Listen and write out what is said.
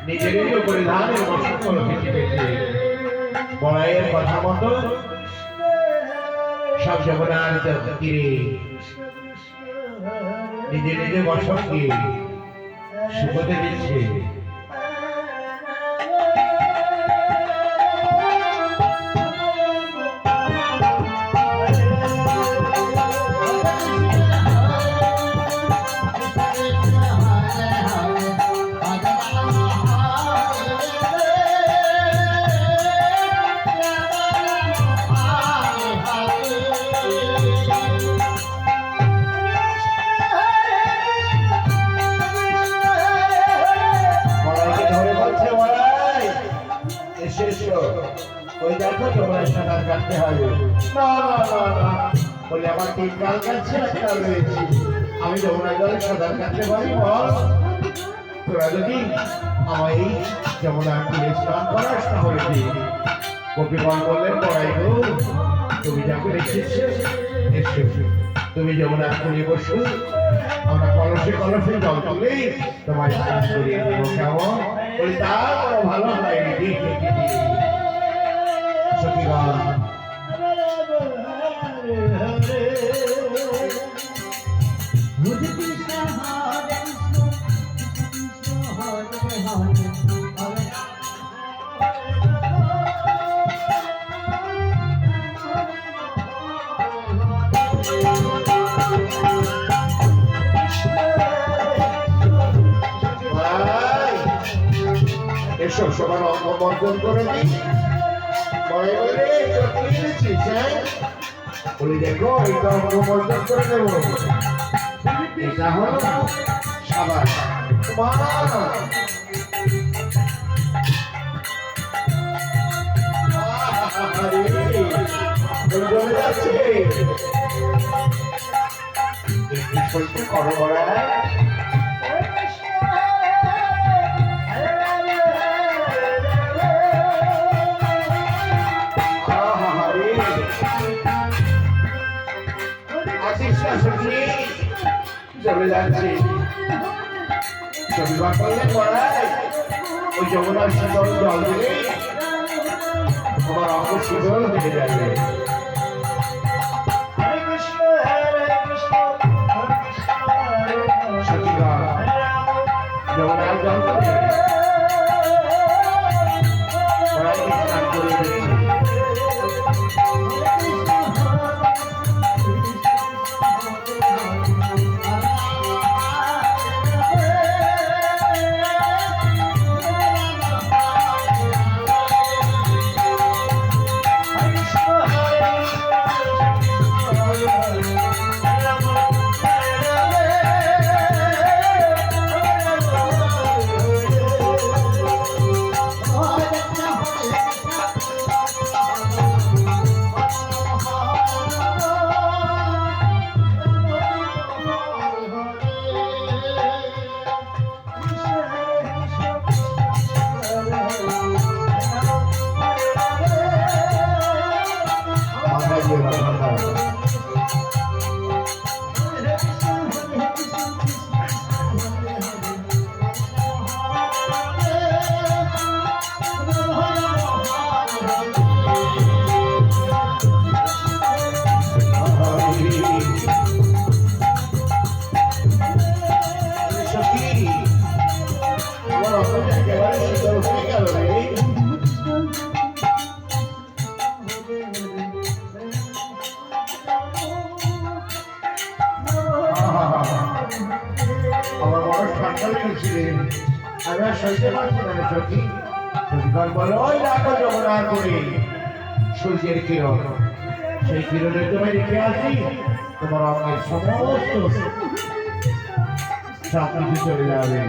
নিজের নিজের পরিধানের বসন করে কেটে বড়াইয়ের কথা মতো সব যমুনার তীরে নিজে নিজে বসনকে শুকোতে দিচ্ছে। ওই দেখো তোমরা সাঁতার কাটতে হবে। না না না না বলে আমার তিন কাল কাছে একটা রয়েছে, আমি যমুনা জলে সাঁতার কাটতে পারি। বল তোরা যদি আমায় এই যমুনা তীরে স্নান করার সাহস দিই। গোপীগণ বললেন পড়াই গো, তুমি যাকে রেখেছো এসো, তুমি যমুনা তীরে বসো, আমরা কলসে কলসে জল তুলে তোমায় স্নান করিয়ে দেবো। কেমন? বলি তা বড় ভালো হয়। সখীগণ এসব সবার অঙ্গ বর্জন করে দিই। বলি দেখো এইটা অঙ্গ বর্জন করে দেবো। এটা হলো সাবাস করো বড়া। চলে যাচ্ছে শনিবার করলে পড়ায় ওই যমুনার শীতল জল দিলে তোমার অঙ্গ শীতল হয়ে যাবে। যমুনার জল দিয়ে পড়ায় স্নান করে দিচ্ছে। আমার বড় ঠান্ডা লেগেছিলেন, আমি আর সইতে পারছি না সখী। সখীগণ বলো ওই রাখো যমুনার করে সূর্যের কিরণ, সেই কিরণে তুমি রেখে আসি তোমার অঙ্গের সমস্ত সব কিছু চলে যাবে।